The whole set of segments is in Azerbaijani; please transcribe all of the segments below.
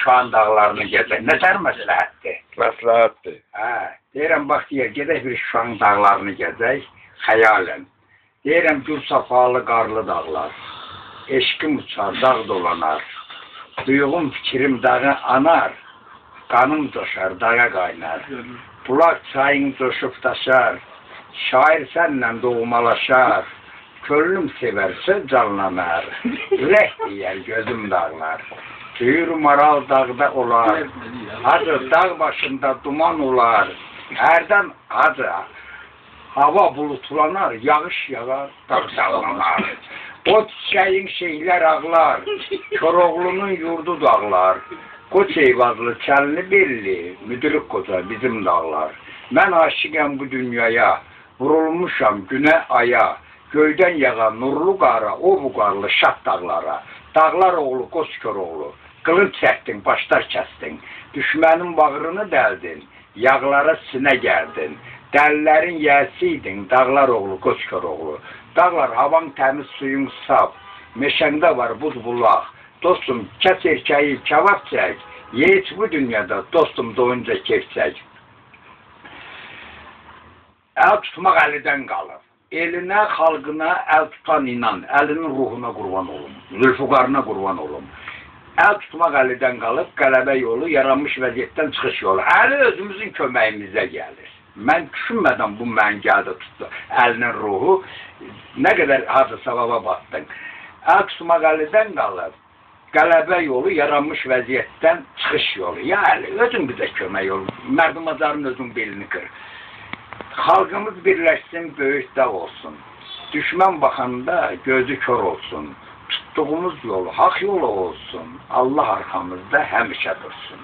Şuşanın dağlarını gezək. Nətər məsləhətdir? Məsləhətdir. Deyirəm, bax, gedək bir Şuşanın dağlarını gezək, xəyalən. Deyirəm, gül safalı, qarlı dağlar. Eşqim uçar, dağ dolanar. Duyğum, fikrim dağı anar. Qanım coşar, dağa qaynar. Bulaq çayın coşub daşar. Şair sənlə doğmalaşar. Könlüm sevərsə canlanar. Ürək deyər, gözüm dağlar. Tüyür maral dağda olar. Hacı dağ başında duman olar. Hərdən hacı hava bulutlanar, yağış yağar, dağ sağlanar. O çiçəyin şeylər ağlar. Koroğlunun yurdu dağlar. Koç eyvazlı, çəlli belli, müdürük koca bizim dağlar. Mən aşiqəm bu dünyaya, vurulmuşam günə aya. Göydən yağan nurlu qara, o bu qarlı şat dağlara. Dağlar oğlu, Qoçkör oğlu, qılınc çəkdin, başlar kəsdin. Düşmənin bağrını dəldin, yağlara sinə gəldin. Dəlilərin yəsiydin, dağlar oğlu, Qoçkör oğlu. Dağlar, havan təmiz, suyun saf, meşəndə var buz bulaq. Dostum, kəs erkəyi, kavab çək, yeç bu dünyada, dostum, doyunca keyf çək. Əl tutmaq əlidən qalır. Elinə, xalqına əl tutan inan, əlinin ruhuna qurban olum, zülfüqarına qurban olum. Əl tutmaq əlidən qalıb, qələbə yolu, yaranmış vəziyyətdən çıxış yolu. Əli özümüzün köməyimizə gəlir. Mən düşünmədən bu mən gəldi tutdu, əlinin ruhu, nə qədər hacı savaba batdın. Əl tutmaq əlidən qalıb, qələbə yolu, yaranmış vəziyyətdən çıxış yolu. Ya əli, özün bizə kömək yolu, mərdumazarın özün belini qır. Xalqımız birləşsin, böyük dağ olsun. Düşmən baxanda gözü kör olsun. Tutduğumuz yolu, haq yolu olsun. Allah arxamızda həmişə dursun.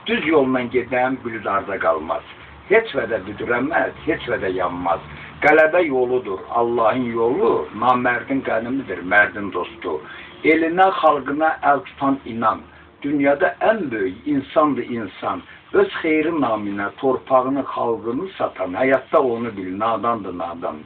Düz yolla gedən güldarda qalmaz. Heç və də büdürəməz, heç və də yanmaz. Qələbə yoludur, Allahın yolu, namərdin qənimidir, mərdin dostu. Elinə, xalqına əl tutan inan. Dünyada ən böyük insandır insan. Öz xeyri naminə, torpağını, xalqını satan, həyatda onu bil, nadandır nadan.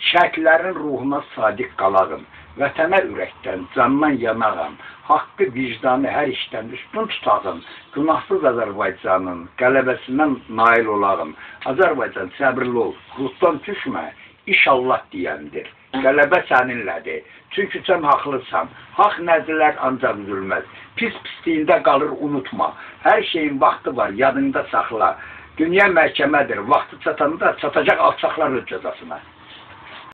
Şəhidlərin ruhuna sadiq qalağım, vətənə ürəkdən, candan yanağım, haqqı, vicdanı hər işdən üstün tutağım, günahsız Azərbaycanın qələbəsindən nail olağım. Azərbaycan səbirli ol, ruhdan düşmə, inşallah deyəndir. Qələbə səninlədir. Çünki sən haqlısan. Haq nəzirlər ancaq üzülməz. Pis pisliyində qalır, unutma. Hər şeyin vaxtı var, yadında saxla. Dünya məhkəmədir. Vaxtı çatanda çatacaq alçaqlar öz cəzasına.